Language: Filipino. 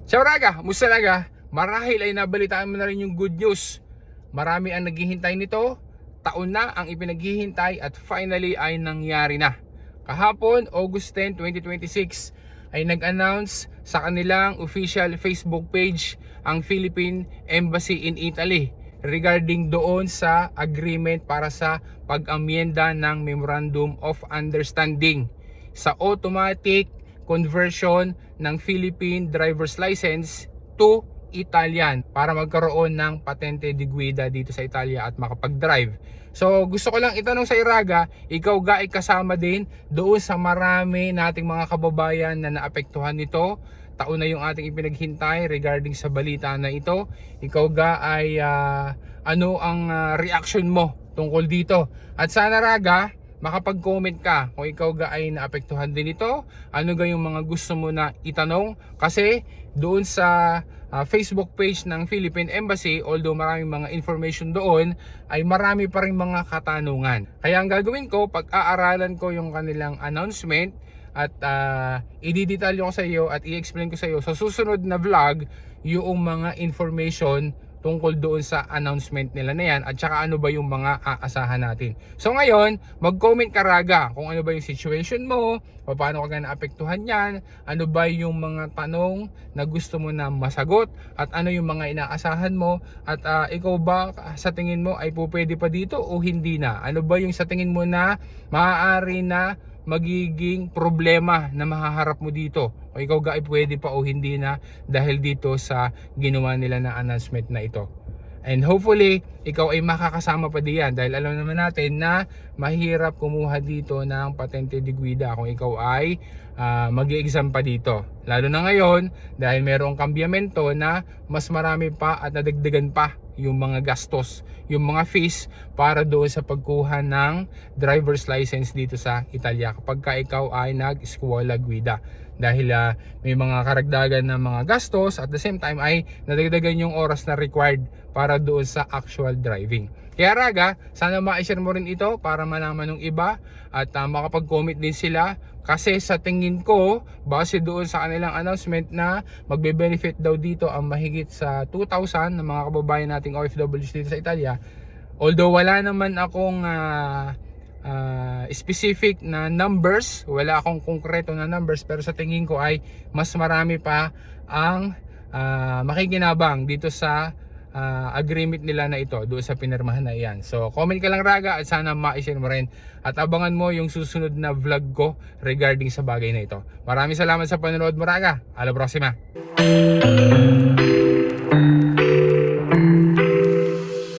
Ciao Raga, musta Raga? Marahil ay nabalitaan mo na rin yung good news. Marami ang naghihintay nito. Taon na ang ipinaghihintay at finally ay nangyari na. Kahapon, August 10, 2026 ay nag-announce sa kanilang official Facebook page ang Philippine Embassy in Italy regarding doon sa agreement para sa pag-amyenda ng Memorandum of Understanding sa automatic conversion ng Philippine driver's license to Italian para magkaroon ng patente di guida dito sa Italia at makapag-drive. So gusto ko lang itanong sa Iraga, ikaw ga ay kasama din doon sa marami nating mga kababayan na naapektuhan nito. Taon na yung ating ipinaghintay regarding sa balita na ito. Ikaw ga ay ano ang reaction mo tungkol dito? At sana Raga, makapag-comment ka kung ikaw ga ay naapektuhan din ito. Ano ga yung mga gusto mo na itanong? Kasi doon sa Facebook page ng Philippine Embassy, although maraming mga information doon, ay marami pa rin mga katanungan. Kaya ang gagawin ko, pag-aaralan ko yung kanilang announcement at i-detalyo ko sa iyo at i-explain ko sa iyo sa susunod na vlog yung mga information tungkol doon sa announcement nila na yan at saka ano ba yung mga aasahan natin. So ngayon, mag-comment ka Raga kung ano ba yung situation mo, paano ka naapektuhan yan, ano ba yung mga tanong na gusto mo na masagot at ano yung mga inaasahan mo at ikaw ba sa tingin mo ay pwede pa dito o hindi na? Ano ba yung sa tingin mo na maaari na magiging problema na mahaharap mo dito o ikaw ga ay pwede pa o hindi na dahil dito sa ginawa nila na announcement na ito. And hopefully ikaw ay makakasama pa diyan dahil alam naman natin na mahirap kumuha dito ng patente di guida kung ikaw ay mag-i-exam pa dito. Lalo na ngayon dahil mayroong kambyamento na mas marami pa at nadagdagan pa yung mga gastos, yung mga fees para doon sa pagkuha ng driver's license dito sa Italia kapag ka ikaw ay nag-eskwela guida. Dahil may mga karagdagan na mga gastos at the same time ay nadagdagan yung oras na required para doon sa actual driving. Kaya Raga, sana ma-share mo rin ito para malaman ng iba at makapag-comment din sila kasi sa tingin ko, base doon sa kanilang announcement na magbe-benefit daw dito ang mahigit sa 2,000 ng mga kababayan nating OFWs dito sa Italia. Although wala naman akong specific na numbers, wala akong konkreto na numbers, pero sa tingin ko ay mas marami pa ang makikinabang dito sa agreement nila na ito doon sa pinirmahan na iyan. So comment ka lang Raga at sana ma-share mo rin at abangan mo yung susunod na vlog ko regarding sa bagay na ito. Maraming salamat sa panonood mo Raga. A la próxima.